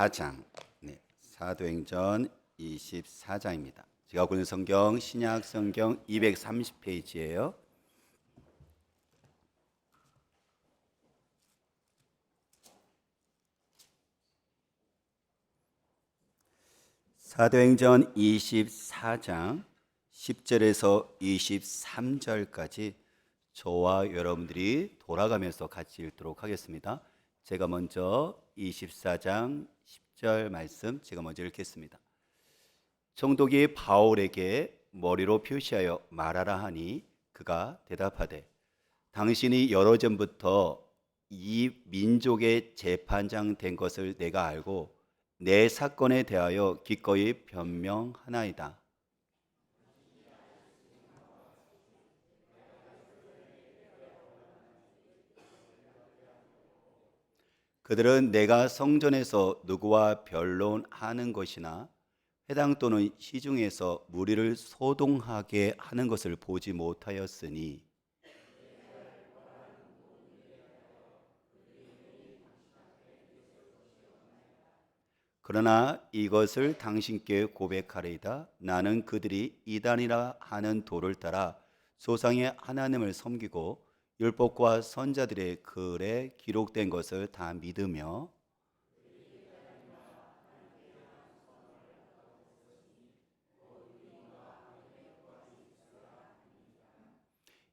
24장, 사도행전 24장입니다. 제가 보는 성경 신약 성경 230페이지예요. 사도행전 24장 10절에서 23절까지 저와 여러분들이 돌아가면서 같이 읽도록 하겠습니다. 제가 먼저 24장 10절 말씀 제가 먼저 읽겠습니다. 총독이 바울에게 머리로 표시하여 말하라 하니 그가 대답하되 당신이 여러 전부터 이 민족의 재판장 된 것을 내가 알고 내 사건에 대하여 기꺼이 변명하나이다. 그들은 내가 성전에서 누구와 변론하는 것이나 회당 또는 시중에서 무리를 소동하게 하는 것을 보지 못하였으니 그러나 이것을 당신께 고백하리이다. 나는 그들이 이단이라 하는 도를 따라 조상의 하나님을 섬기고 율법과 선자들의 글에 기록된 것을 다 믿으며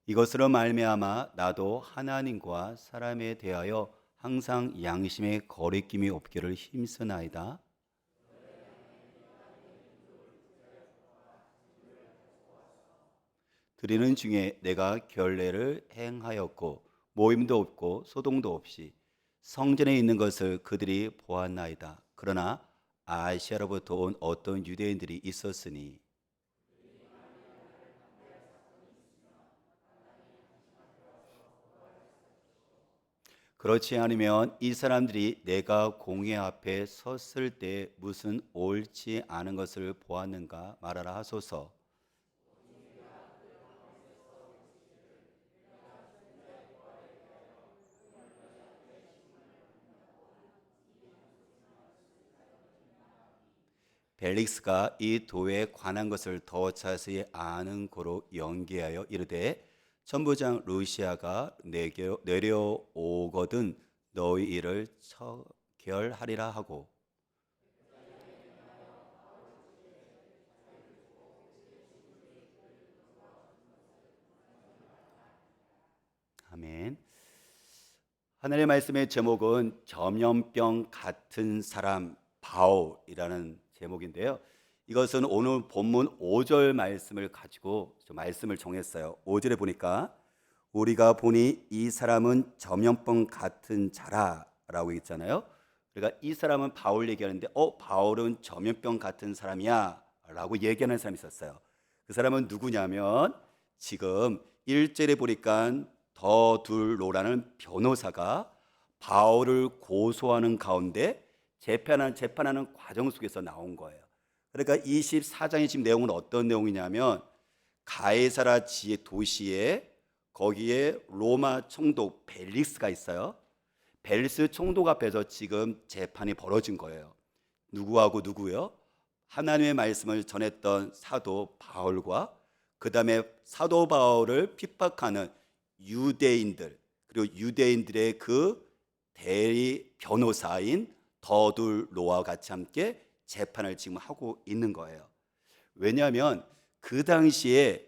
이것으로 말미암아 나도 하나님과 사람에 대하여 항상 양심의 거리낌이 없기를 힘쓰나이다. 드리는 중에 내가 결례를 행하였고 모임도 없고 소동도 없이 성전에 있는 것을 그들이 보았나이다. 그러나 아시아로부터 온 어떤 유대인들이 있었으니 그렇지 않으면 이 사람들이 내가 공회 앞에 섰을 때 무슨 옳지 않은 것을 보았는가 말하라 하소서. 벨릭스가 이 도에 관한 것을 더 자세히 아는 고로 연기하여 이르되 천부장 루시아가 내려오거든 너희 일을 처결하리라 하고 아멘. 하늘의 말씀의 제목은 전염병 같은 사람 바울이라는 제목인데요. 이것은 오늘 본문 5절 말씀을 가지고 말씀을 정했어요. 5절에 보니까 우리가 보니 이 사람은 전염병 같은 자라라고 있잖아요. 그러니까 이 사람은 바울 얘기하는데 바울은 전염병 같은 사람이야 라고 얘기하는 사람이 있었어요. 그 사람은 누구냐면 지금 1절에 보니까 더둘로라는 변호사가 바울을 고소하는 가운데 재판하는 과정 속에서 나온 거예요. 그러니까 24장의 지금 내용은 어떤 내용이냐면 가이사라 지의 도시에 거기에 로마 총독 벨릭스가 있어요. 벨릭스 총독 앞에서 지금 재판이 벌어진 거예요. 누구하고 누구요? 하나님의 말씀을 전했던 사도 바울과 그 다음에 사도 바울을 핍박하는 유대인들 그리고 유대인들의 그 대리 변호사인 더둘로와 같이 함께 재판을 지금 하고 있는 거예요. 왜냐하면 그 당시에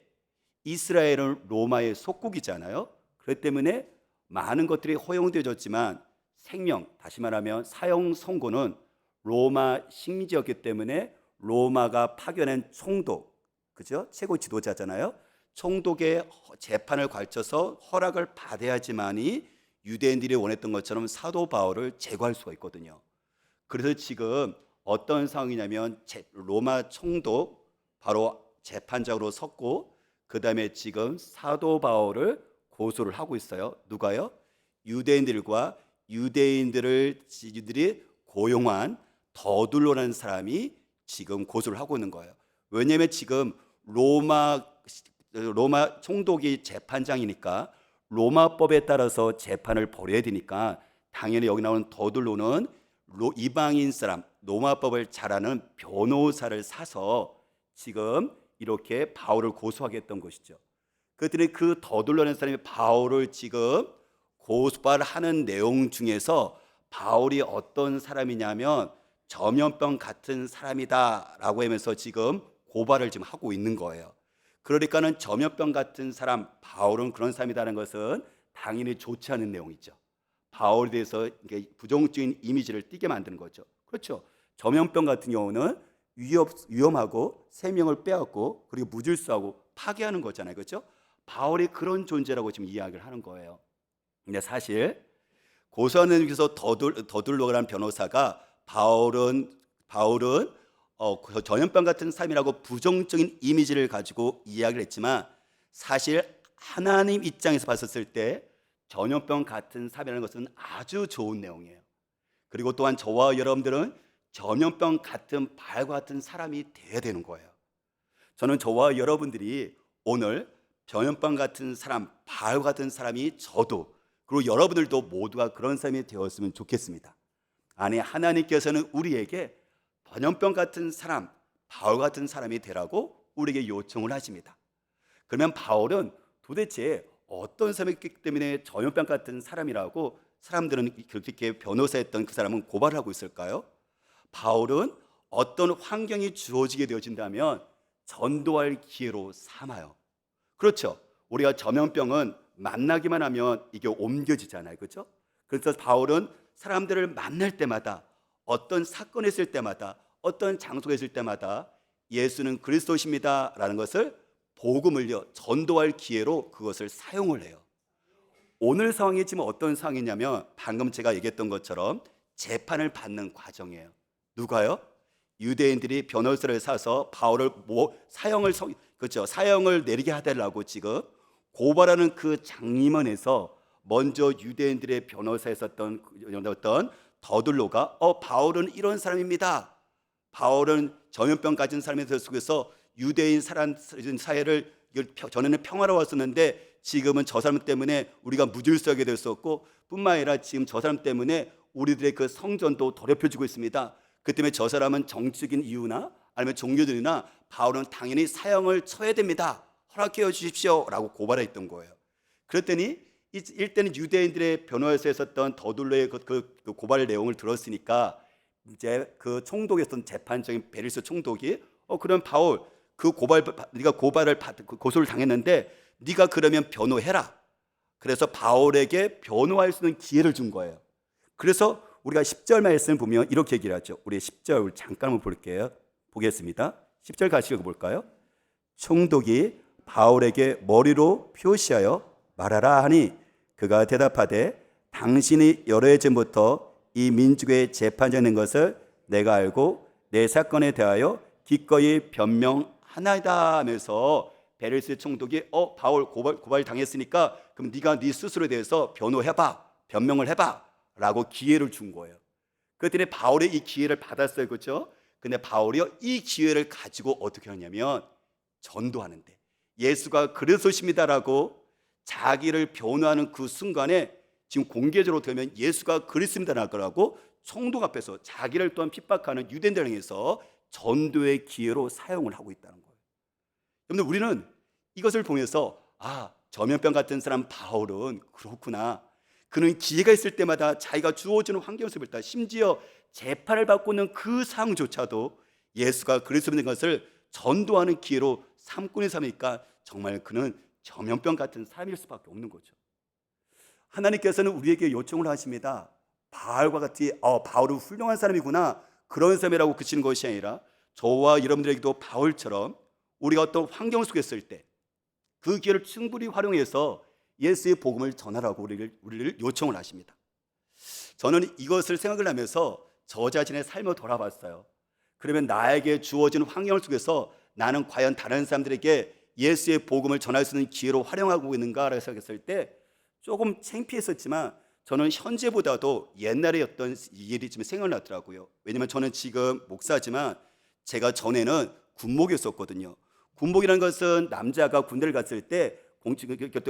이스라엘은 로마의 속국이잖아요. 그렇기 때문에 많은 것들이 허용되어졌지만 생명, 다시 말하면 사형 선고는 로마 식민지였기 때문에 로마가 파견한 총독, 그죠? 최고 지도자잖아요. 총독의 재판을 거쳐서 허락을 받아야지만이 유대인들이 원했던 것처럼 사도 바울을 제거할 수가 있거든요. 그래서 지금 어떤 상황이냐면 로마 총독 바로 재판장으로 섰고 그 다음에 지금 사도 바울을 고소를 하고 있어요. 누가요? 유대인들이 고용한 더둘로라는 사람이 지금 고소를 하고 있는 거예요. 왜냐하면 지금 로마 총독이 재판장이니까 로마법에 따라서 재판을 벌여야 되니까 당연히 여기 나오는 더둘로는 이방인 사람 로마법을 잘 아는 변호사를 사서 지금 이렇게 바울을 고소하게 했던 것이죠. 그랬더니 그 더둘러낸 사람이 바울을 지금 고발하는 내용 중에서 바울이 어떤 사람이냐면 전염병 같은 사람이다라고 하면서 지금 고발을 지금 하고 있는 거예요. 그러니까는 전염병 같은 사람, 바울은 그런 사람이라는 것은 당연히 좋지 않은 내용이죠. 바울에 대해서 부정적인 이미지를 띠게 만드는 거죠. 그렇죠. 전염병 같은 경우는 위험하고 생명을 빼앗고 그리고 무질서하고 파괴하는 거잖아요. 그렇죠? 바울이 그런 존재라고 지금 이야기를 하는 거예요. 근데 사실 고소하는 중에서 더둘러라는 변호사가 바울은 전염병 같은 사람이라고 부정적인 이미지를 가지고 이야기를 했지만 사실 하나님 입장에서 봤었을 때 전염병 같은 사람이라는 것은 아주 좋은 내용이에요. 그리고 또한 저와 여러분들은 전염병 같은 바울과 같은 사람이 되어야 되는 거예요. 저는 저와 여러분들이 오늘 전염병 같은 사람, 바울 같은 사람이 저도 그리고 여러분들도 모두가 그런 사람이 되었으면 좋겠습니다. 아니, 하나님께서는 우리에게 전염병 같은 사람, 바울 같은 사람이 되라고 우리에게 요청을 하십니다. 그러면 바울은 도대체 어떤 사람이기 때문에 전염병 같은 사람이라고 사람들은 그렇게 변호사했던 그 사람은 고발하고 있을까요? 바울은 어떤 환경이 주어지게 되어진다면 전도할 기회로 삼아요. 그렇죠. 우리가 전염병은 만나기만 하면 이게 옮겨지잖아요. 그렇죠? 그래서 바울은 사람들을 만날 때마다 어떤 사건이 있을 때마다 어떤 장소가 있을 때마다 예수는 그리스도십니다 라는 것을 복음을요 전도할 기회로 그것을 사용을 해요. 오늘 상황이 지금 어떤 상황이냐면 방금 제가 얘기했던 것처럼 재판을 받는 과정이에요. 누가요? 유대인들이 변호사를 사서 바울을 사형을 내리게 하달라고 지금 고발하는 그 장림원에서 먼저 유대인들의 변호사였었던 더둘로가 바울은 이런 사람입니다. 바울은 전염병 가진 사람에 속에서 유대인 사회를 전에는 평화로웠었는데 지금은 저 사람 때문에 우리가 무질서하게 됐었고 뿐만 아니라 지금 저 사람 때문에 우리들의 그 성전도 더럽혀지고 있습니다. 그 때문에 저 사람은 정치적인 이유나 아니면 종교들이나 바울은 당연히 사형을 쳐야 됩니다. 허락해 주십시오 라고 고발했던 거예요. 그랬더니 일단은 유대인들의 변호사에 있었던 더둘로의 그 고발 내용을 들었으니까 이제 그 총독이었던 재판적인 베리스 총독이 그럼 바울 네가 고소를 당했는데 네가 그러면 변호해라. 그래서 바울에게 변호할 수 있는 기회를 준 거예요. 그래서 우리가 10절 말씀을 보면 이렇게 얘기를 하죠. 우리 10절 잠깐 한번 볼게요. 보겠습니다. 10절 같이 읽어볼까요? 총독이 바울에게 머리로 표시하여 말하라 하니 그가 대답하되 당신이 여러 해 전부터 이 민족의 재판장인 것을 내가 알고 내 사건에 대하여 기꺼이 변명하나이다 하면서 베르스 총독이 바울 고발 당했으니까 그럼 네가 네 스스로에 대해서 변호해봐, 변명을 해봐 라고 기회를 준 거예요. 그랬더니 바울이 이 기회를 받았어요. 그렇죠? 근데 바울이 이 기회를 가지고 어떻게 하냐면 전도하는데 예수가 그리스도십니다라고 자기를 변호하는 그 순간에 지금 공개적으로 되면 예수가 그리스도입니다라고 총독 앞에서 자기를 또한 핍박하는 유대인들 향해서 전도의 기회로 사용을 하고 있다는 거예요. 여러분, 우리는 이것을 보면서 전염병 같은 사람 바울은 그렇구나. 그는 기회가 있을 때마다 자기가 주어지는 환경 속에 심지어 재판을 받고 있는 그 상황조차도 예수가 그리스도인 것을 전도하는 기회로 삼고 있는 사람이니까 정말 그는 전염병 같은 사람일 수밖에 없는 거죠. 하나님께서는 우리에게 요청을 하십니다. 바울과 같이 바울은 훌륭한 사람이구나 그런 사람이라고 그치는 것이 아니라 저와 여러분들에게도 바울처럼 우리가 어떤 환경 속에 있을 때 그 기회를 충분히 활용해서 예수의 복음을 전하라고 우리를 요청을 하십니다. 저는 이것을 생각을 하면서 저 자신의 삶을 돌아봤어요. 그러면 나에게 주어진 환경 속에서 나는 과연 다른 사람들에게 예수의 복음을 전할 수 있는 기회로 활용하고 있는가라고 생각했을 때 조금 창피했었지만 저는 현재보다도 옛날에 어떤 일이 좀 생각나더라고요. 왜냐하면 저는 지금 목사지만 제가 전에는 군목이었었거든요. 군목이라는 것은 남자가 군대를 갔을 때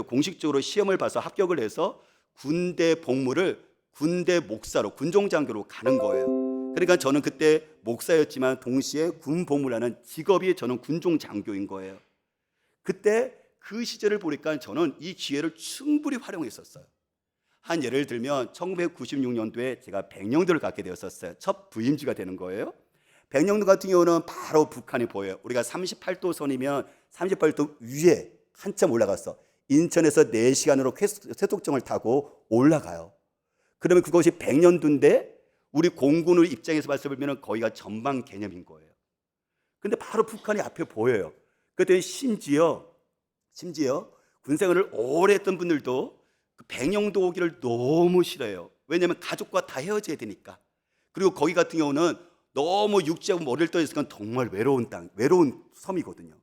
공식적으로 시험을 봐서 합격을 해서 군대 복무를 군대 목사로 군종장교로 가는 거예요. 그러니까 저는 그때 목사였지만 동시에 군복무라는 직업이 저는 군종장교인 거예요. 그때 그 시절을 보니까 저는 이 기회를 충분히 활용했었어요. 한 예를 들면 1996년도에 제가 백령도를 갖게 되었었어요. 첫 부임지가 되는 거예요. 백령도 같은 경우는 바로 북한이 보여요. 우리가 38도 선이면 38도 위에 한참 올라갔어. 인천에서 4시간으로 쇠독정을 타고 올라가요. 그러면 그것이 백령도인데 우리 공군의 입장에서 봤을 때는 거기가 전방 개념인 거예요. 근데 바로 북한이 앞에 보여요. 그때 심지어 군생활을 오래 했던 분들도 그 백령도 오기를 너무 싫어해요. 왜냐하면 가족과 다 헤어져야 되니까. 그리고 거기 같은 경우는 너무 육지하고 머리를 떠있으니까 정말 외로운 땅, 외로운 섬이거든요.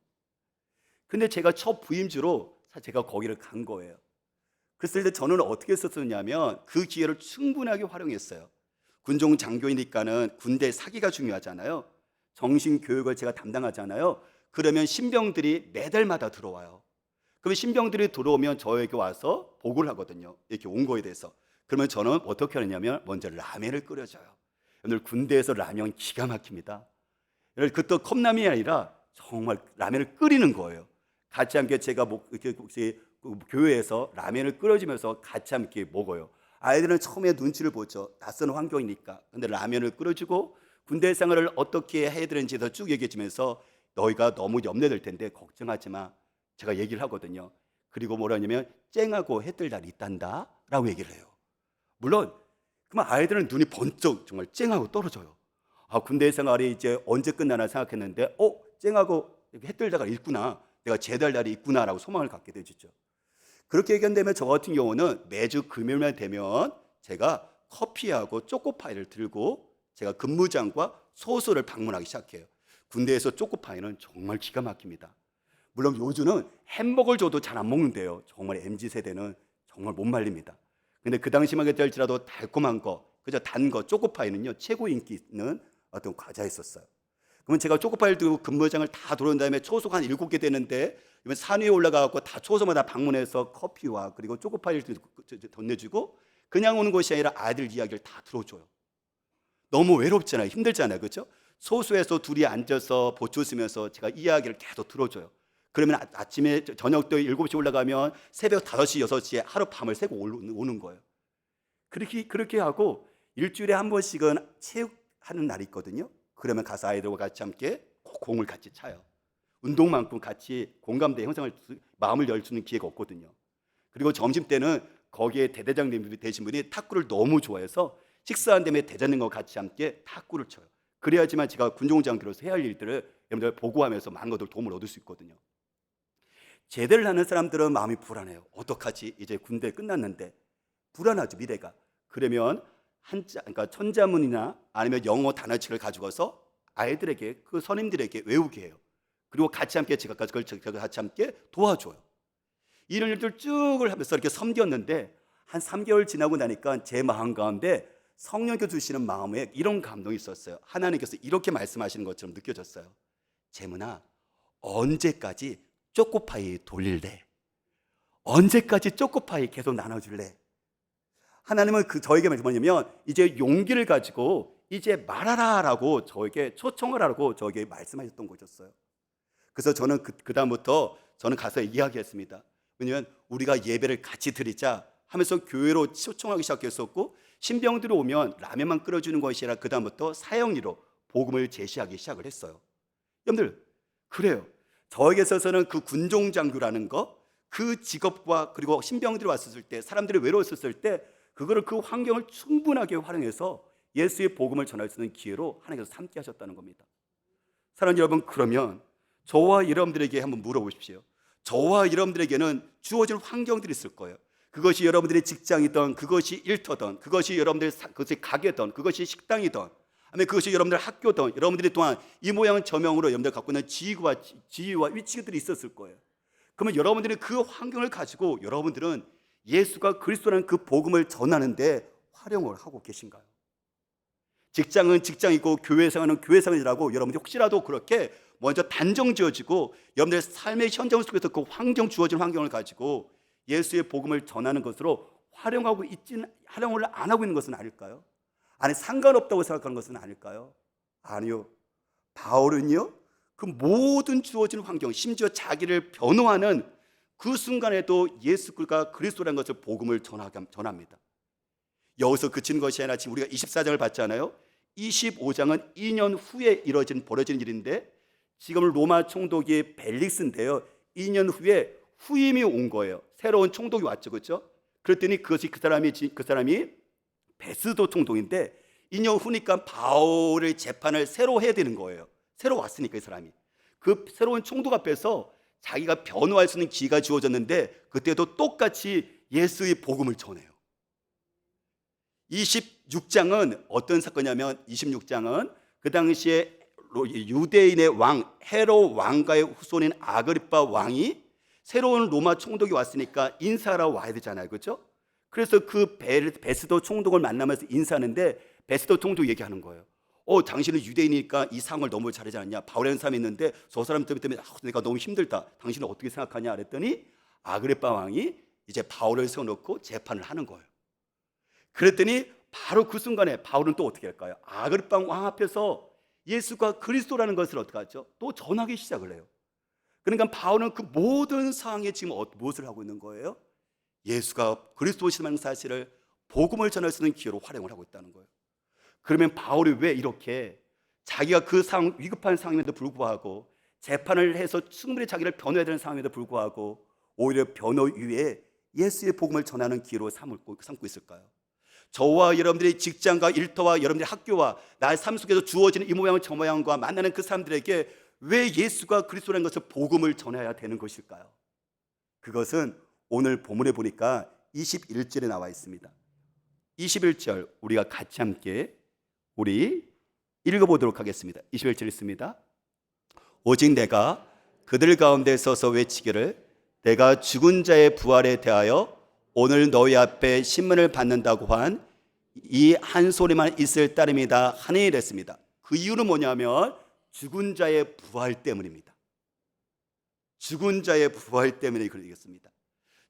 근데 제가 첫 부임지로 제가 거기를 간 거예요. 그랬을 때 저는 어떻게 썼었냐면 그 기회를 충분하게 활용했어요. 군종 장교이니까는 군대 사기가 중요하잖아요. 정신 교육을 제가 담당하잖아요. 그러면 신병들이 매달마다 들어와요. 그러면 신병들이 들어오면 저에게 와서 보고를 하거든요. 이렇게 온 거에 대해서. 그러면 저는 어떻게 하느냐면 먼저 라면을 끓여줘요. 오늘 군대에서 라면 기가 막힙니다. 그것도 컵라면이 아니라 정말 라면을 끓이는 거예요. 같이 함께 제가 이렇게 교회에서 라면을 끓여주면서 같이 함께 먹어요. 아이들은 처음에 눈치를 보죠. 낯선 환경이니까. 근데 라면을 끓여주고 군대 생활을 어떻게 해야 되는지도 쭉 얘기해 주면서 너희가 너무 염려될 텐데 걱정하지 마. 제가 얘기를 하거든요. 그리고 뭐라냐면 쨍하고 해뜰 날이 있단다 라고 얘기를 해요. 물론 그러면 아이들은 눈이 번쩍 정말 쨍하고 떨어져요. 아, 군대 생활이 이제 언제 끝나나 생각했는데 쨍하고 해뜰 날이 있구나. 내가 제대할 날이 있구나라고 소망을 갖게 되죠. 그렇게 얘기한다면 저 같은 경우는 매주 금요일만 되면 제가 커피하고 초코파이를 들고 제가 근무장과 소소를 방문하기 시작해요. 군대에서 초코파이는 정말 기가 막힙니다. 물론 요즘은 햄버거를 줘도 잘 안 먹는데요. 정말 MZ세대는 정말 못 말립니다. 근데 그 당시만 할지라도 달콤한 거, 그저 단 거, 초코파이는요 최고 인기 있는 어떤 과자였었어요. 그러면 제가 초코파이를 들고 근무장을 다 돌아온 다음에 초소가 한 7개 되는데 산 위에 올라가고 다 초소마다 방문해서 커피와 그리고 초코파이를 건네주고 그냥 오는 것이 아니라 아이들 이야기를 다 들어줘요. 너무 외롭잖아요. 힘들잖아요. 그렇죠? 소수에서 둘이 앉아서 보초 쓰면서 제가 이야기를 계속 들어줘요. 그러면 아침에 저녁도 7시 올라가면 새벽 5시, 6시에 하루 밤을 새고 오는 거예요. 그렇게 하고 일주일에 한 번씩은 체육하는 날이 있거든요. 그러면 가서 아이들과 같이 함께 공을 같이 차요. 운동만큼 같이 공감대 형성을 마음을 열 수 있는 기회가 없거든요. 그리고 점심때는 거기에 대대장님이 되신 분이 탁구를 너무 좋아해서 식사한 다음에 대장님과 같이 함께 탁구를 쳐요. 그래야지만 제가 군종장교로서 해야 할 일들을 여러분들 보고하면서 많은 것들 도움을 얻을 수 있거든요. 제대를 하는 사람들은 마음이 불안해요. 어떡하지? 이제 군대 끝났는데 불안하죠, 미래가. 그러면 그러니까 천자문이나 아니면 영어 단어책을 가지고서 아이들에게 그 선임들에게 외우게 해요. 그리고 같이 함께 제가 같이 함께 도와줘요. 이런 일들 쭉을 하면서 이렇게 섬겼는데 한 3개월 지나고 나니까 제 마음 가운데 성령께서 주시는 마음에 이런 감동이 있었어요. 하나님께서 이렇게 말씀하시는 것처럼 느껴졌어요. 재문아, 언제까지 초코파이 돌릴래? 언제까지 초코파이 계속 나눠줄래? 하나님은 저에게 뭐냐면 이제 용기를 가지고 이제 말하라라고 저에게 초청을 하라고 저에게 말씀하셨던 것이었어요. 그래서 저는 그 다음부터 저는 가서 이야기했습니다. 왜냐하면 우리가 예배를 같이 드리자 하면서 교회로 초청하기 시작했었고 신병들이 오면 라면만 끓여주는 것이 아니라 그 다음부터 사형리로 복음을 제시하기 시작을 했어요. 여러분들 그래요. 저에게 있어서는 그 군종장교라는 거, 그 직업과 그리고 신병들이 왔었을 때 사람들이 외로웠었을 때 그거를 그 환경을 충분하게 활용해서 예수의 복음을 전할 수 있는 기회로 하나님께서 함께 하셨다는 겁니다. 사랑하는 여러분, 그러면 저와 여러분들에게 한번 물어보십시오. 저와 여러분들에게는 주어진 환경들이 있을 거예요. 그것이 여러분들의 직장이든 그것이 일터든 그것이 여러분들의 그것이 가게든 그것이 식당이든 아니면 그것이 여러분들 학교든 여러분들이 또한 이 모양 저명으로 여러분들 갖고 있는 지위와 위치들이 있었을 거예요. 그러면 여러분들이 그 환경을 가지고 여러분들은 예수가 그리스도라는 그 복음을 전하는데 활용을 하고 계신가요? 직장은 직장이고 교회 생활은 교회 생활이라고 여러분들이 혹시라도 그렇게 먼저 단정 지어지고 여러분들의 삶의 현장 속에서 그 주어진 환경을 가지고 예수의 복음을 전하는 것으로 활용을 안 하고 있는 것은 아닐까요? 아니, 상관없다고 생각하는 것은 아닐까요? 아니요. 바울은요, 그 모든 주어진 환경, 심지어 자기를 변호하는 그 순간에도 예수 그리스도라는 것을 복음을 전합니다. 여기서 그치는 것이 아니라 지금 우리가 24장을 봤잖아요. 25장은 2년 후에 벌어진 일인데, 지금 로마 총독이 벨릭스인데요, 2년 후에 후임이 온 거예요. 새로운 총독이 왔죠, 그렇죠? 그랬더니 그 사람이 베스도 총독인데, 2년 후니까 바울의 재판을 새로 해야 되는 거예요. 새로 왔으니까 이 사람이 그 새로운 총독 앞에서 자기가 변호할 수 있는 기회가 주어졌는데, 그때도 똑같이 예수의 복음을 전해요. 26장은 어떤 사건이냐면, 26장은 그 당시에 유대인의 왕 헤롯 왕가의 후손인 아그리파 왕이 새로운 로마 총독이 왔으니까 인사하러 와야 되잖아요, 그렇죠? 그래서 그 베스도 총독을 만나면서 인사하는데, 베스도 총독이 얘기하는 거예요. 당신은 유대인이니까 이 상황을 너무 잘하지 않냐? 바울이라는 사람이 있는데 저 사람 때문에 내가 너무 힘들다. 당신은 어떻게 생각하냐? 그랬더니 아그리파 왕이 이제 바울을 세워놓고 재판을 하는 거예요. 그랬더니 바로 그 순간에 바울은 또 어떻게 할까요? 아그리파 왕 앞에서 예수가 그리스도라는 것을 어떻게 하죠? 또 전하기 시작을 해요. 그러니까 바울은 그 모든 상황에 지금 무엇을 하고 있는 거예요? 예수가 그리스도시라는 사실을 복음을 전할 수 있는 기회로 활용을 하고 있다는 거예요. 그러면 바울이 왜 이렇게 자기가 그 상황, 위급한 상황임에도 불구하고 재판을 해서 충분히 자기를 변호해야 되는 상황임에도 불구하고 오히려 변호 위에 예수의 복음을 전하는 기회로 삼고 있을까요? 저와 여러분들의 직장과 일터와 여러분들의 학교와 나의 삶 속에서 주어지는 이 모양 저 모양과 만나는 그 사람들에게 왜 예수가 그리스도라는 것을 복음을 전해야 되는 것일까요? 그것은 오늘 본문에 보니까 21절에 나와 있습니다. 21절 우리가 같이 함께 우리 읽어보도록 하겠습니다. 21절 있습니다. 오직 내가 그들 가운데 서서 외치기를 내가 죽은 자의 부활에 대하여 오늘 너희 앞에 신문을 받는다고 한 이 한 소리만 있을 따름이다 하니 이랬습니다. 그 이유는 뭐냐면 죽은 자의 부활 때문입니다. 죽은 자의 부활 때문에 그러겠습니다.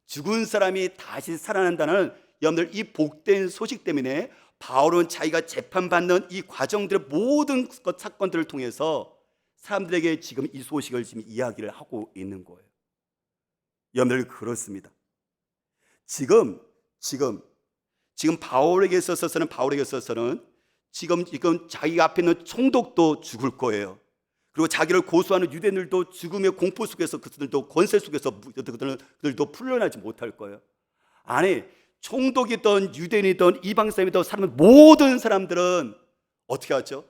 죽은 사람이 다시 살아난다는 여러분들 이 복된 소식 때문에 바울은 자기가 재판받는 이 과정들의 모든 사건들을 통해서 사람들에게 지금 이 소식을 지금 이야기를 하고 있는 거예요. 여러분들 그렇습니다. 지금 바울에게 있어서는 지금 자기 앞에 있는 총독도 죽을 거예요. 그리고 자기를 고소하는 유대인들도 죽음의 공포 속에서 그들도 권세 속에서 그들도 풀려나지 못할 거예요. 아니, 총독이든 유대인이든 이방 사람이든 모든 사람들은 어떻게 하죠?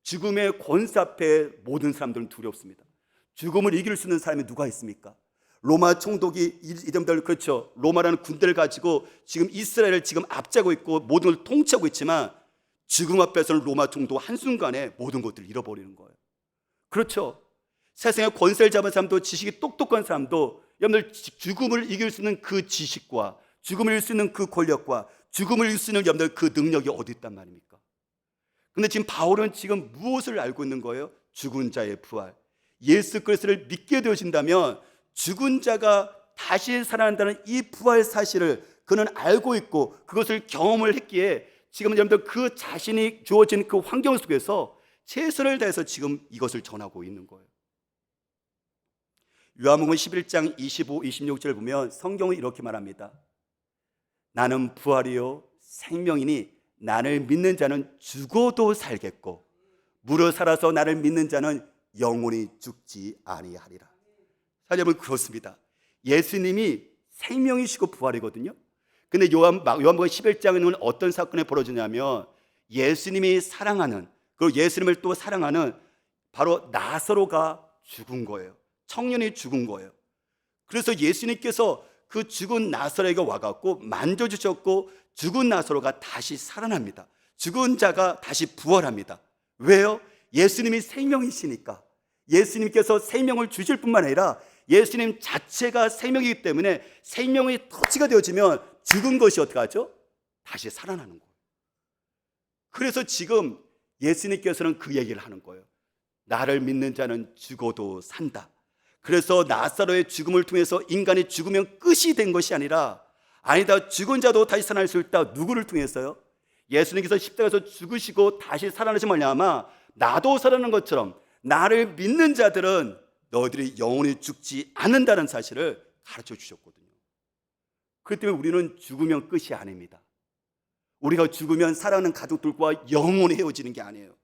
죽음의 권세 앞에 모든 사람들은 두렵습니다. 죽음을 이길 수 있는 사람이 누가 있습니까? 로마 총독이 이름들 그렇죠. 로마라는 군대를 가지고 지금 이스라엘을 지금 앞잡고 있고 모든 걸 통치하고 있지만 죽음 앞에서는 로마 총독 한순간에 모든 것들을 잃어버리는 거예요. 그렇죠. 세상에 권세를 잡은 사람도 지식이 똑똑한 사람도 여러분들 죽음을 이길 수 있는 그 지식과 죽음을 이길 수 있는 그 권력과 죽음을 이길 수 있는 여러분들 그 능력이 어디 있단 말입니까? 근데 지금 바울은 지금 무엇을 알고 있는 거예요? 죽은 자의 부활. 예수 그리스도를 믿게 되어진다면 죽은 자가 다시 살아난다는 이 부활 사실을 그는 알고 있고 그것을 경험을 했기에 지금 여러분들 그 자신이 주어진 그 환경 속에서 최선을 다해서 지금 이것을 전하고 있는 거예요. 요한복음 11장 25, 26절 보면 성경은 이렇게 말합니다. 나는 부활이요 생명이니 나를 믿는 자는 죽어도 살겠고 무릇 살아서 나를 믿는 자는 영원히 죽지 아니하리라. 여러분 그렇습니다. 예수님이 생명이시고 부활이거든요. 근데 요한복음 11장에는 어떤 사건이 벌어지냐면 예수님이 사랑하는 그리고 예수님을 또 사랑하는 바로 나사로가 죽은 거예요. 청년이 죽은 거예요. 그래서 예수님께서 그 죽은 나사로에게 와갖고 만져주셨고 죽은 나사로가 다시 살아납니다. 죽은 자가 다시 부활합니다. 왜요? 예수님이 생명이시니까. 예수님께서 생명을 주실 뿐만 아니라 예수님 자체가 생명이기 때문에 생명의 터치가 되어지면 죽은 것이 어떻게 하죠? 다시 살아나는 거예요. 그래서 지금 예수님께서는 그 얘기를 하는 거예요. 나를 믿는 자는 죽어도 산다. 그래서 나사로의 죽음을 통해서 인간이 죽으면 끝이 된 것이 아니라 아니다, 죽은 자도 다시 살아날 수 있다. 누구를 통해서요? 예수님께서 십자가에서 죽으시고 다시 살아나신 말미암아 나도 살아나는 것처럼 나를 믿는 자들은 너희들이 영원히 죽지 않는다는 사실을 가르쳐 주셨거든요. 그렇기 때문에 우리는 죽으면 끝이 아닙니다. 우리가 죽으면 사랑하는 가족들과 영원히 헤어지는 게 아니에요.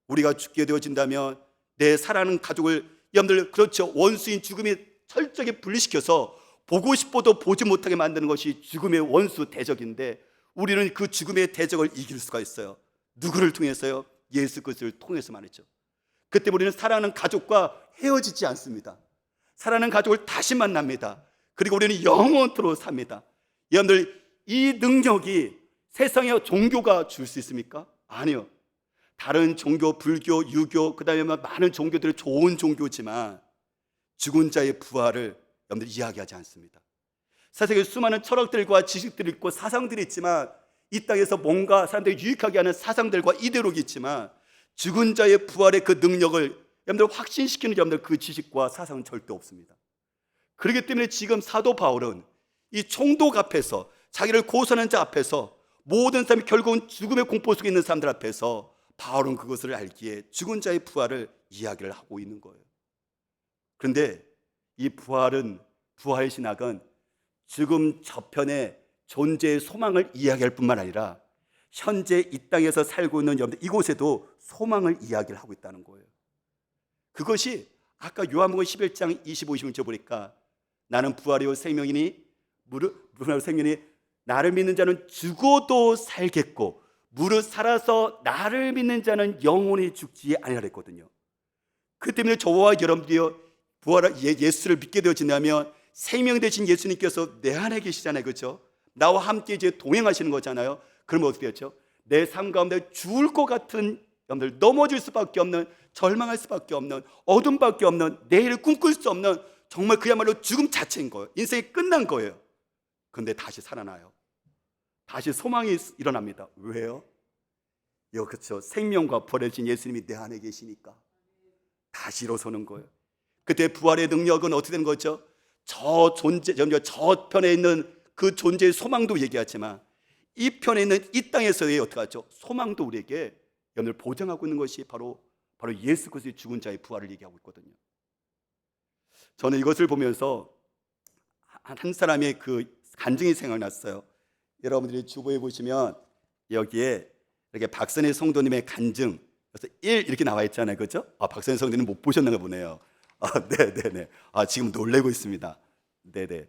우리가 죽게 되어진다면 내 사랑하는 가족을, 여러분들 그렇죠, 원수인 죽음이 철저하게 분리시켜서 보고 싶어도 보지 못하게 만드는 것이 죽음의 원수 대적인데, 우리는 그 죽음의 대적을 이길 수가 있어요. 누구를 통해서요? 예수 그리스도를 통해서 말이죠. 그때 우리는 사랑하는 가족과 헤어지지 않습니다. 사랑하는 가족을 다시 만납니다. 그리고 우리는 영원토록 삽니다. 여러분들, 이 능력이 세상의 종교가 줄 수 있습니까? 아니요. 다른 종교, 불교, 유교, 그 다음에 많은 종교들이 좋은 종교지만 죽은 자의 부활을 여러분들 이야기하지 않습니다. 세상에 수많은 철학들과 지식들이 있고 사상들이 있지만, 이 땅에서 뭔가 사람들이 유익하게 하는 사상들과 이데올로기 있지만, 죽은 자의 부활의 그 능력을 여러분들 확신시키는 여러분들 그 지식과 사상은 절대 없습니다. 그렇기 때문에 지금 사도 바울은 이 총독 앞에서, 자기를 고소하는 자 앞에서, 모든 사람이 결국은 죽음의 공포 속에 있는 사람들 앞에서 바울은 그것을 알기에 죽은 자의 부활을 이야기를 하고 있는 거예요. 그런데 이 부활의 신학은 지금 저편의 존재의 소망을 이야기할 뿐만 아니라 현재 이 땅에서 살고 있는 여러분들 이곳에도 소망을 이야기를 하고 있다는 거예요. 그것이 아까 요한복음 11장 25, 26절 보니까 나는 부활이요 생명이니 나를 믿는 자는 죽어도 살겠고 무릇 살아서 나를 믿는 자는 영원히 죽지 아니하라 했거든요. 그 때문에 저와 여러분들이요, 예수를 믿게 되어진다면 생명 되신 예수님께서 내 안에 계시잖아요. 그렇죠? 나와 함께 이제 동행하시는 거잖아요. 그러면 어떻게 되죠? 내 삶 가운데 죽을 것 같은, 여러분들 넘어질 수밖에 없는, 절망할 수밖에 없는, 어둠밖에 없는, 내일을 꿈꿀 수 없는, 정말 그야말로 죽음 자체인 거예요. 인생이 끝난 거예요. 그런데 다시 살아나요. 다시 소망이 일어납니다. 왜요? 그렇죠. 생명과 부활하신 예수님이 내 안에 계시니까 다시 일어서는 거예요. 그때 부활의 능력은 어떻게 되는 거죠? 저 편에 있는 그 존재의 소망도 얘기하지만 이 편에 있는 이 땅에서의 어떻게 하죠? 소망도 우리에게 여러분을 보장하고 있는 것이 바로 예수 그리스도의 죽은 자의 부활을 얘기하고 있거든요. 저는 이것을 보면서 한 사람의 그 간증이 생각났어요. 여러분들이 주보에 보시면 여기에 이렇게 박선희 성도님의 간증, 그래서 1 이렇게 나와 있잖아요. 그렇죠? 박선희 성도님 못 보셨나 보네요. 네네네. 지금 놀래고 있습니다. 네네.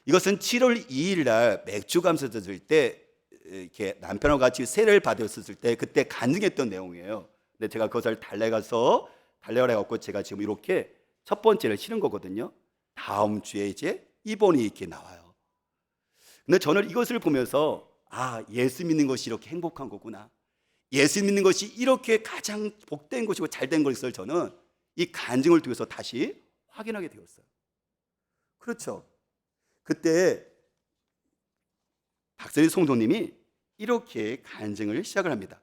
이것은 7월 2일 날 맥주 감사절 때 이렇게 남편하고 같이 세례를 받았을 때 그때 간증했던 내용이에요. 근데 제가 그것을 달래가서 해갖고 제가 지금 이렇게 첫 번째를 치는 거거든요. 다음 주에 이제 2번이 이렇게 나와요. 근데 저는 이것을 보면서 예수 믿는 것이 이렇게 행복한 거구나, 예수 믿는 것이 이렇게 가장 복된 것이고 잘된 것을 저는 이 간증을 통해서 다시 확인하게 되었어요. 그렇죠. 그때 박선희 성도님이 이렇게 간증을 시작을 합니다.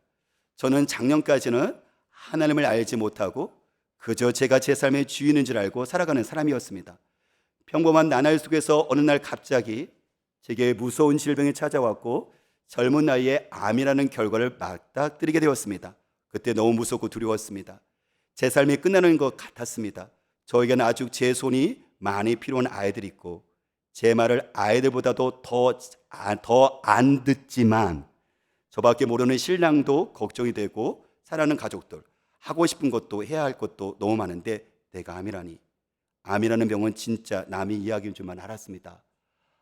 저는 작년까지는 하나님을 알지 못하고 그저 제가 제 삶의 주인인 줄 알고 살아가는 사람이었습니다. 평범한 나날 속에서 어느 날 갑자기 제게 무서운 질병이 찾아왔고 젊은 나이에 암이라는 결과를 맞닥뜨리게 되었습니다. 그때 너무 무섭고 두려웠습니다. 제 삶이 끝나는 것 같았습니다. 저에게는 아직 제 손이 많이 필요한 아이들이 있고 제 말을 아이들보다도 더 안 듣지만 저밖에 모르는 신랑도 걱정이 되고 사랑하는 가족들, 하고 싶은 것도 해야 할 것도 너무 많은데 내가 암이라는 병은 진짜 남이 이야기인 줄만 알았습니다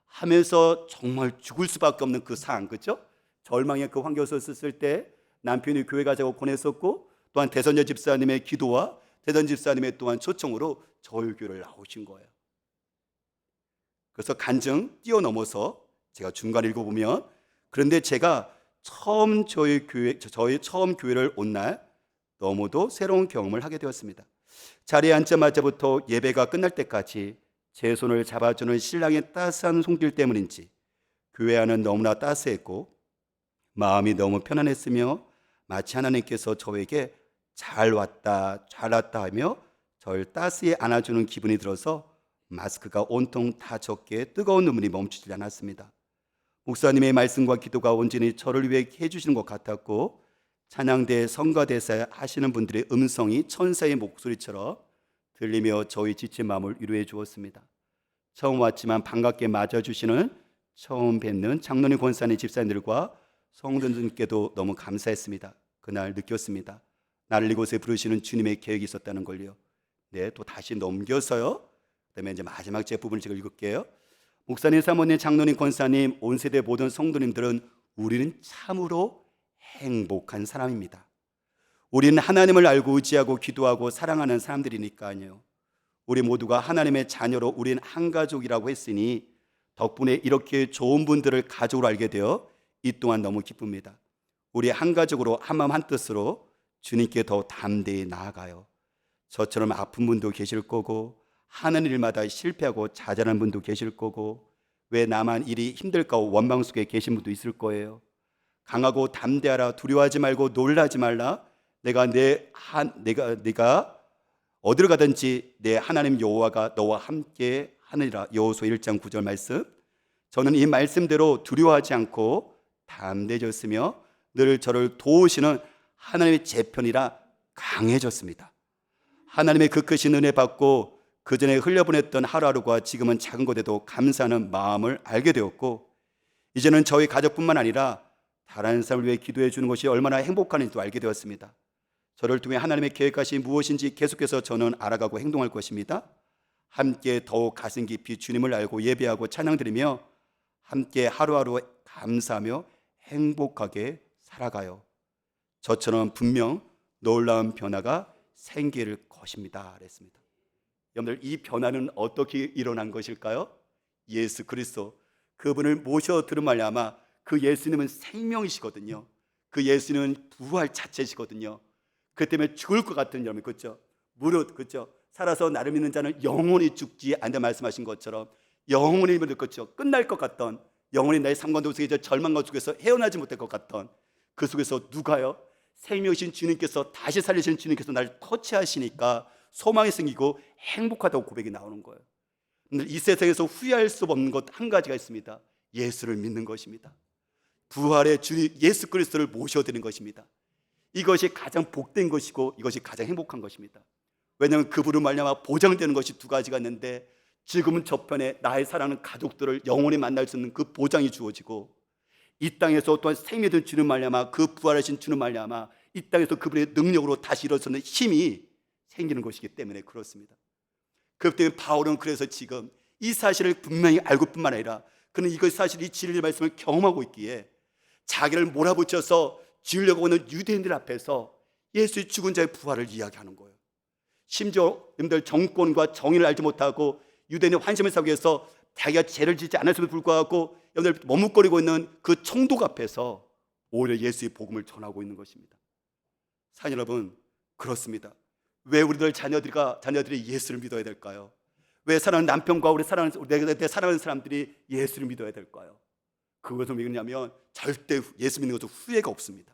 하면서 정말 죽을 수밖에 없는 그 상황, 그렇죠? 절망의 그 환경에 있었을 때 남편이 교회 가자고 권했었고 또한 대선재 집사님의 기도와 대선 집사님의 또한 초청으로 저희 교회를 나오신 거예요. 그래서 간증 뛰어넘어서 제가 중간 읽어보면, 그런데 제가 저희 처음 교회를 온 날 너무도 새로운 경험을 하게 되었습니다. 자리에 앉자마자부터 예배가 끝날 때까지 제 손을 잡아주는 신랑의 따스한 손길 때문인지 교회 안은 너무나 따스했고 마음이 너무 편안했으며 마치 하나님께서 저에게 잘 왔다 하며 저를 따스히 안아주는 기분이 들어서 마스크가 온통 다 젖게 뜨거운 눈물이 멈추지 않았습니다. 목사님의 말씀과 기도가 온전히 저를 위해 해주시는 것 같았고, 찬양대 성가대사 하시는 분들의 음성이 천사의 목소리처럼 들리며 저희 지친 마음을 위로해 주었습니다. 처음 왔지만 반갑게 맞아주시는 처음 뵙는 장로님, 권사님, 집사님들과 성도님께도 너무 감사했습니다. 그날 느꼈습니다. 나를 이곳에 부르시는 주님의 계획이 있었다는 걸요. 네, 또 다시 넘겨서요. 그다음에 이제 마지막 제 부분을 제가 읽을게요. 목사님, 사모님, 장로님, 권사님, 온 세대 모든 성도님들은 우리는 참으로 행복한 사람입니다. 우리는 하나님을 알고 의지하고 기도하고 사랑하는 사람들이니까요. 우리 모두가 하나님의 자녀로 우리는 한 가족이라고 했으니 덕분에 이렇게 좋은 분들을 가족으로 알게 되어 이 또한 너무 기쁩니다. 우리 한 가족으로 한마음 한뜻으로 주님께 더 담대히 나아가요. 저처럼 아픈 분도 계실 거고, 하는 일마다 실패하고 좌절하는 분도 계실 거고, 왜 나만 일이 힘들까 원망 속에 계신 분도 있을 거예요. 강하고 담대하라, 두려워하지 말고 놀라지 말라. 내가 어디를 가든지 내 하나님 여호와가 너와 함께 하느니라. 여호수아 1장 9절 말씀. 저는 이 말씀대로 두려워하지 않고 담대해졌으며 늘 저를 도우시는 하나님의 제 편이라 강해졌습니다. 하나님의 그 크신 은혜 받고 그 전에 흘려보냈던 하루하루가 지금은 작은 것에도 감사하는 마음을 알게 되었고, 이제는 저희 가족뿐만 아니라 다른 사람을 위해 기도해 주는 것이 얼마나 행복한지도 알게 되었습니다. 저를 통해 하나님의 계획하신 무엇인지 계속해서 저는 알아가고 행동할 것입니다. 함께 더욱 가슴 깊이 주님을 알고 예배하고 찬양드리며 함께 하루하루 감사하며 행복하게 살아가요. 저처럼 분명 놀라운 변화가 생길 것입니다. 그랬습니다. 여러분들, 이 변화는 어떻게 일어난 것일까요? 예수 그리스도, 그분을 모셔 들은 말미암아 그 예수님은 생명이시거든요. 그 예수님은 부활 자체시거든요. 그 때문에 죽을 것 같은 여러분, 그렇죠? 무릇, 그렇죠? 살아서 나를 믿는 자는 영원히 죽지 않는다 말씀하신 것처럼 영원히 믿을 것이죠. 끝날 것 같던, 영원히 나의 삶과 속에 절망과 속에서 헤어나지 못할 것 같던 그 속에서 누가요? 생명이신 주님께서, 다시 살리신 주님께서 나를 터치하시니까 소망이 생기고 행복하다고 고백이 나오는 거예요. 이 세상에서 후회할 수 없는 것 한 가지가 있습니다. 예수를 믿는 것입니다. 부활의 주님 예수 그리스도를 모셔드리는 것입니다. 이것이 가장 복된 것이고 이것이 가장 행복한 것입니다. 왜냐하면 그분을 말미암아 보장되는 것이 두 가지가 있는데, 지금은 저편에 나의 사랑하는 가족들을 영원히 만날 수 있는 그 보장이 주어지고, 이 땅에서 또한 생명을 주는 말미암아 그 부활하신 주는 말미암아 이 땅에서 그분의 능력으로 다시 일어서는 힘이 생기는 것이기 때문에 그렇습니다. 그렇기 때문에 바울은 그래서 지금 이 사실을 분명히 알고 뿐만 아니라 그는 이것 사실 이 진리의 말씀을 경험하고 있기에 자기를 몰아붙여서 죽이려고 하는 유대인들 앞에서 예수의 죽은 자의 부활을 이야기하는 거예요. 심지어 여러분들 정권과 정의를 알지 못하고 유대인의 환심을 사기 위해서 자기가 죄를 짓지 않았음에도 불구하고 여러분들 머뭇거리고 있는 그 총독 앞에서 오히려 예수의 복음을 전하고 있는 것입니다. 사랑 여러분, 그렇습니다. 왜 우리들 자녀들이 예수를 믿어야 될까요? 왜 사랑하는 남편과 내 사랑하는 사람들이 예수를 믿어야 될까요? 그것은 왜 그러냐면 절대 예수 믿는 것도 후회가 없습니다.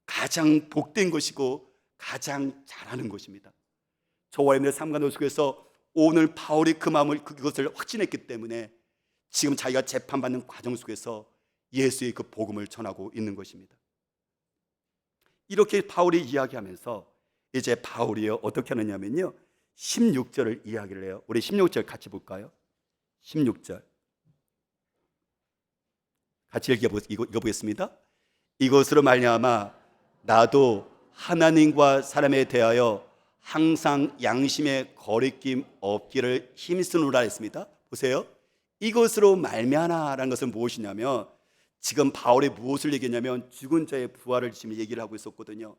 가장 복된 것이고 가장 잘하는 것입니다. 저와 여러분의 삶과 속에서 오늘 바울이 그 마음을 그것을 확신했기 때문에 지금 자기가 재판받는 과정 속에서 예수의 그 복음을 전하고 있는 것입니다. 이렇게 바울이 이야기하면서 이제 바울이요 어떻게 하느냐면요 16절을 이야기를 해요. 우리 16절 같이 볼까요? 16절 같이 읽어보겠습니다. 이것으로 말미암아 나도 하나님과 사람에 대하여 항상 양심의 거리낌 없기를 힘쓰노라 했습니다. 보세요. 이것으로 말미암아라는 것은 무엇이냐면 지금 바울이 무엇을 얘기했냐면 죽은 자의 부활을 지금 얘기를 하고 있었거든요.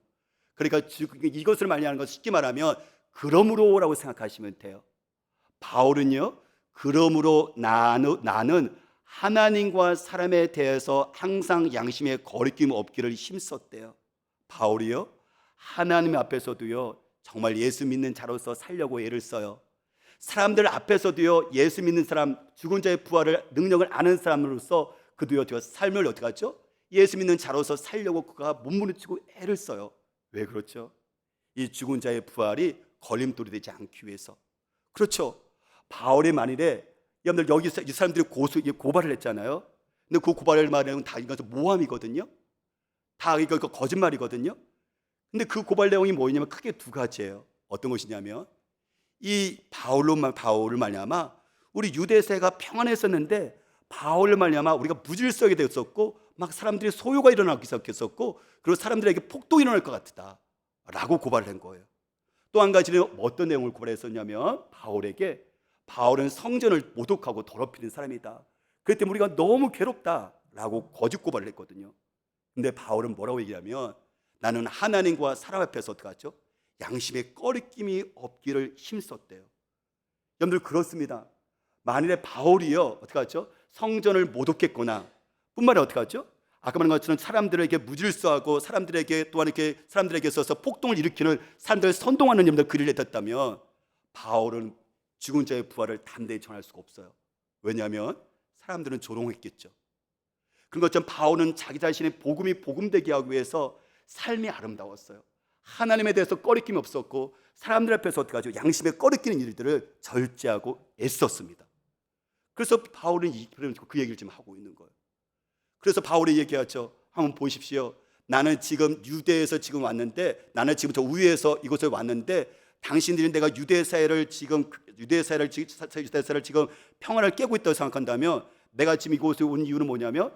그러니까 이것을 말미암는 것은 쉽게 말하면 그러므로라고 생각하시면 돼요. 바울은요 그러므로 나는 하나님과 사람에 대해서 항상 양심의 거리낌 없기를 힘썼대요. 바울이요 하나님 앞에서도요 정말 예수 믿는 자로서 살려고 애를 써요. 사람들 앞에서도요 예수 믿는 사람, 죽은 자의 부활을 능력을 아는 사람으로서 그도요 삶을 어떻게 하죠? 예수 믿는 자로서 살려고 그가 몸부림치고 애를 써요. 왜 그렇죠? 이 죽은 자의 부활이 걸림돌이 되지 않기 위해서. 그렇죠. 바울이 만일에 여러분들 여기서 이 사람들이 고발을 했잖아요. 근데 그 고발을 말하는 다 이것은 모함이거든요. 다 이거 거짓말이거든요. 근데 그 고발 내용이 뭐냐면 크게 두 가지예요. 어떤 것이냐면 이 바울을 말미암아 우리 유대세가 평안했었는데 바울을 말미암아 우리가 무질서하게 되었었고 막 사람들이 소요가 일어나기 시작했었고 그리고 사람들에게 폭동이 일어날 것 같다 라고 고발을 한 거예요. 또 한 가지는 어떤 내용을 고발했었냐면 바울은 성전을 모독하고 더럽히는 사람이다. 그렇기 때문에 우리가 너무 괴롭다라고 거짓 고발을 했거든요. 근데 바울은 뭐라고 얘기하면 나는 하나님과 사람 앞에서 어떻게 하죠? 양심의 꺼리낌이 없기를 힘썼대요. 여러분들 그렇습니다. 만일에 바울이요 어떻게 하죠? 성전을 모독했거나 뿐만 아니라 어떻게 하죠? 아까 말한 것처럼 사람들에게 무질서하고 사람들에게 또한 이렇게 사람들에게 있어서 폭동을 일으키는 사람들을 선동하는 여러분들 글을 냈었다면 바울은 죽은 자의 부활을 담대히 전할 수가 없어요. 왜냐하면 사람들은 조롱했겠죠. 그런 것처럼 바울은 자기 자신의 복음이 복음되게 하기 위해서 삶이 아름다웠어요. 하나님에 대해서 꺼리낌이 없었고 사람들 앞에서 어떻게 하죠? 양심에 꺼리끼는 일들을 절제하고 애썼습니다. 그래서 바울은 그 얘기를 지금 하고 있는 거예요. 그래서 바울이 얘기하죠. 한번 보십시오. 나는 지금 유대에서 지금 왔는데 나는 지금 저 위에서 이곳에 왔는데 당신들이 내가 유대사회를 지금 평화를 깨고 있다고 생각한다면 내가 지금 이곳에 온 이유는 뭐냐면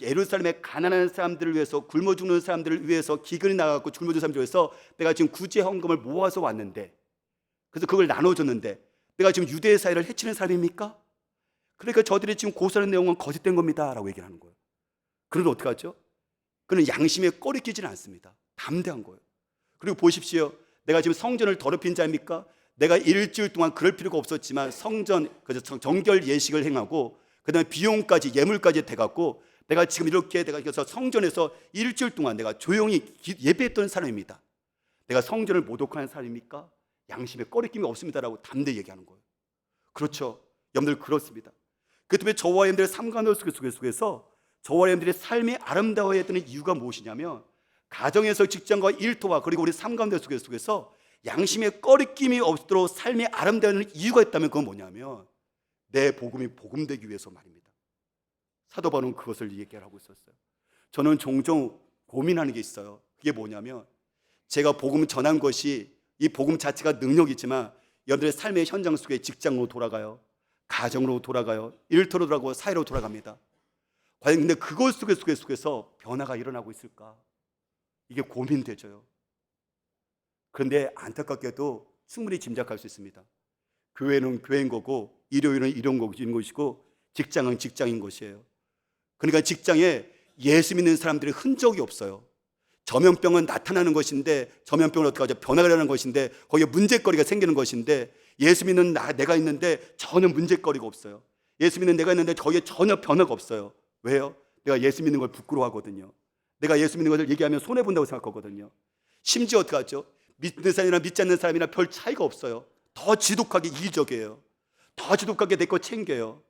예루살렘의 가난한 사람들을 위해서 굶어 죽는 사람들을 위해서 기근이 나가고 굶어 죽는 사람들을 위해서 내가 지금 구제 헌금을 모아서 왔는데 그래서 그걸 나눠줬는데 내가 지금 유대 사회를 해치는 사람입니까? 그러니까 저들이 지금 고소하는 내용은 거짓된 겁니다 라고 얘기를 하는 거예요. 그런데 어떻게 하죠? 그는 양심에 꺼리끼지는 않습니다. 담대한 거예요. 그리고 보십시오. 내가 지금 성전을 더럽힌 자입니까? 내가 일주일 동안 그럴 필요가 없었지만 성전 정결 예식을 행하고 그 다음에 비용까지 예물까지 대갖고 내가 지금 이렇게 내가 그래서 성전에서 일주일 동안 내가 조용히 예배했던 사람입니다. 내가 성전을 모독하는 사람입니까? 양심에 꺼리낌이 없습니다라고 담대히 얘기하는 거예요. 그렇죠. 여러분들 그렇습니다. 그 때문에 저와 여러분들의 삶과 속에서 저와 여러분들의 삶이 아름다워야 되는 이유가 무엇이냐면 가정에서 직장과 일터와 그리고 우리 삶 가운데 속에서 양심의 꺼리낌이 없도록 삶이 아름다워지는 이유가 있다면 그건 뭐냐면 내 복음이 복음되기 위해서 말입니다. 사도 바울은 그것을 얘기하고 있었어요. 저는 종종 고민하는 게 있어요. 그게 뭐냐면 제가 복음을 전한 것이 이 복음 자체가 능력이지만 여러분들의 삶의 현장 속에 직장으로 돌아가요. 가정으로 돌아가요. 일터로 돌아가고 사회로 돌아갑니다. 과연 근데 그것 속에서 변화가 일어나고 있을까? 이게 고민되져요. 그런데 안타깝게도 충분히 짐작할 수 있습니다. 교회는 교회인 거고 일요일은 일요일인 것이고 직장은 직장인 것이에요. 그러니까 직장에 예수 믿는 사람들의 흔적이 없어요. 전염병은 나타나는 것인데 전염병을 어떻게 하죠? 변화가 일어나는 것인데 거기에 문제거리가 생기는 것인데 예수 믿는 내가 있는데 전혀 문제거리가 없어요. 예수 믿는 내가 있는데 거기에 전혀 변화가 없어요. 왜요? 내가 예수 믿는 걸 부끄러워하거든요. 내가 예수 믿는 것을 얘기하면 손해본다고 생각하거든요. 심지어 어떻게 하죠? 믿는 사람이나 믿지 않는 사람이나 별 차이가 없어요. 더 지독하게 이기적이에요. 더 지독하게 내 거 챙겨요.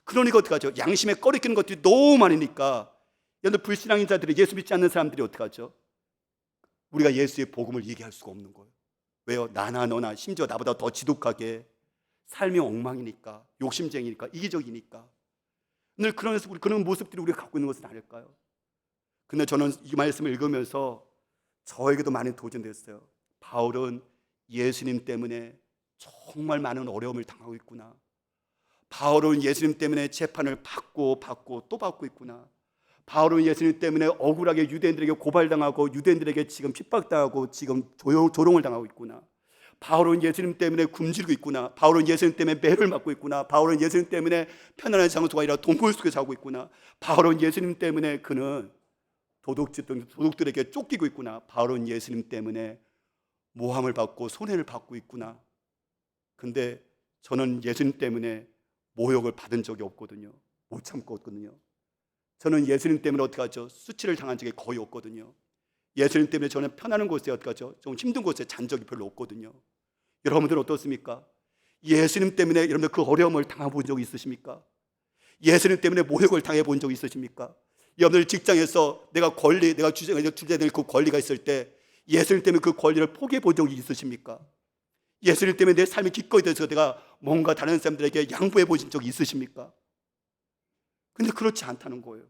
그러니까 어떻게 하죠? 양심에 꺼리끼는 것들이 너무 많으니까 여러분 불신앙인 자들이 예수 믿지 않는 사람들이 어떻게 하죠? 우리가 예수의 복음을 얘기할 수가 없는 거예요. 왜요? 나나 너나 심지어 나보다 더 지독하게 삶이 엉망이니까 욕심쟁이니까 이기적이니까 늘 그런 모습들이 우리가 갖고 있는 것은 아닐까요? 근데 저는 이 말씀을 읽으면서 저에게도 많이 도전됐어요. 바울은 예수님 때문에 정말 많은 어려움을 당하고 있구나. 바울은 예수님 때문에 재판을 받고 또 받고 있구나. 바울은 예수님 때문에 억울하게 유대인들에게 고발당하고 유대인들에게 지금 핍박당하고 지금 조롱을 당하고 있구나. 바울은 예수님 때문에 굶주리고 있구나. 바울은 예수님 때문에 매를 맞고 있구나. 바울은 예수님 때문에 편안한 장소가 아니라 동굴 속에 자고 있구나. 바울은 예수님 때문에 그는 도둑들에게 쫓기고 있구나. 바울은 예수님 때문에 모함을 받고 손해를 받고 있구나. 근데 저는 예수님 때문에 모욕을 받은 적이 없거든요. 못 참거든요. 저는 예수님 때문에 어떻게 하죠? 수치를 당한 적이 거의 없거든요. 예수님 때문에 저는 편안한 곳에 어떻게 하죠? 좀 힘든 곳에 잔 적이 별로 없거든요. 여러분들은 어떻습니까? 예수님 때문에 여러분들 그 어려움을 당해본 적이 있으십니까? 예수님 때문에 모욕을 당해본 적이 있으십니까? 여러분들 직장에서 내가 주제될 그 권리가 있을 때 예수님 때문에 그 권리를 포기해 본 적이 있으십니까? 예수님 때문에 내 삶이 기꺼이 돼서 내가 뭔가 다른 사람들에게 양보해 보신 적이 있으십니까? 근데 그렇지 않다는 거예요.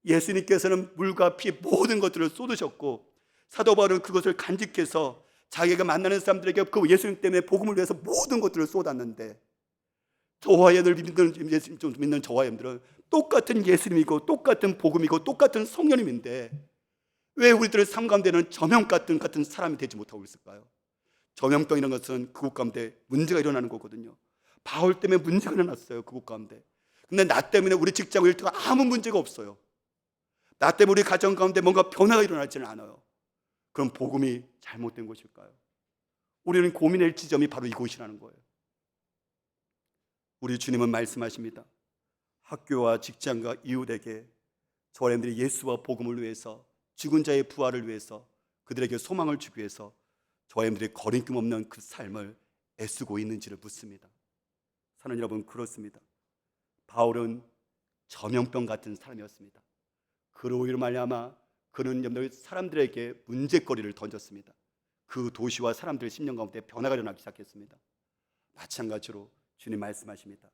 예수님께서는 물과 피 모든 것들을 쏟으셨고 사도 바울은 그것을 간직해서 자기가 만나는 사람들에게 그 예수님 때문에 복음을 위해서 모든 것들을 쏟았는데, 저와 여러분들 믿는 예수님 좀 믿는 저와 여러분들은 똑같은 예수님이고 똑같은 복음이고 똑같은 성령님인데 왜 우리들의 삶 가운데는 저명 같은 사람이 되지 못하고 있을까요? 저명병이라는 것은 그곳 가운데 문제가 일어나는 거거든요. 바울 때문에 문제가 일어났어요, 그곳 가운데. 근데 나 때문에 우리 직장 일터가 아무 문제가 없어요. 나 때문에 우리 가정 가운데 뭔가 변화가 일어나지는 않아요. 그럼 복음이 잘못된 것일까요? 우리는 고민할 지점이 바로 이곳이라는 거예요. 우리 주님은 말씀하십니다. 학교와 직장과 이웃에게 저희들이 예수와 복음을 위해서, 죽은 자의 부활을 위해서, 그들에게 소망을 주기 위해서 저희들이 거리낌 없는 그 삶을 애쓰고 있는지를 묻습니다. 사는 여러분, 그렇습니다. 바울은 저명병 같은 사람이었습니다. 그로 말미암아 그는 여러분들 사람들에게 문제거리를 던졌습니다. 그 도시와 사람들의 심령 가운데 변화가 일어나기 시작했습니다. 마찬가지로 주님 말씀하십니다.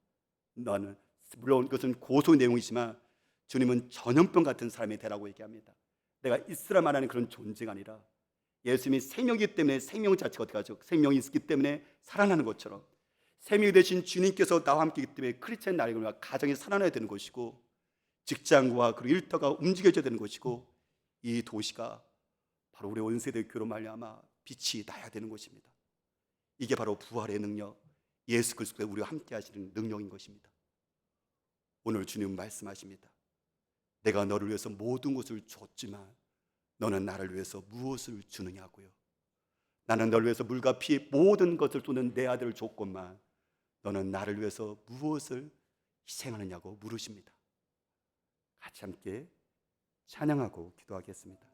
너는, 물론 그것은 고소의 내용이지만 주님은 전염병 같은 사람이 되라고 얘기합니다. 내가 있으라 말하는 그런 존재가 아니라 예수님이 생명이기 때문에 생명 자체가 어떻게 하죠? 생명이 있기 때문에 살아나는 것처럼 생명이 되신 주님께서 나와 함께이기 때문에 크리스찬 나이가 가정이 살아나야 되는 것이고, 직장과 그리고 일터가 움직여져야 되는 것이고, 이 도시가 바로 우리 온 세대 교로 말미암아 빛이 나야 되는 것입니다. 이게 바로 부활의 능력, 예수 그리스도의 우리와 함께 하시는 능력인 것입니다. 오늘 주님은 말씀하십니다. 내가 너를 위해서 모든 것을 줬지만 너는 나를 위해서 무엇을 주느냐고요. 나는 너를 위해서 물과 피 모든 것을 쏟는 내 아들을 줬건만 너는 나를 위해서 무엇을 희생하느냐고 물으십니다. 같이 함께 찬양하고 기도하겠습니다.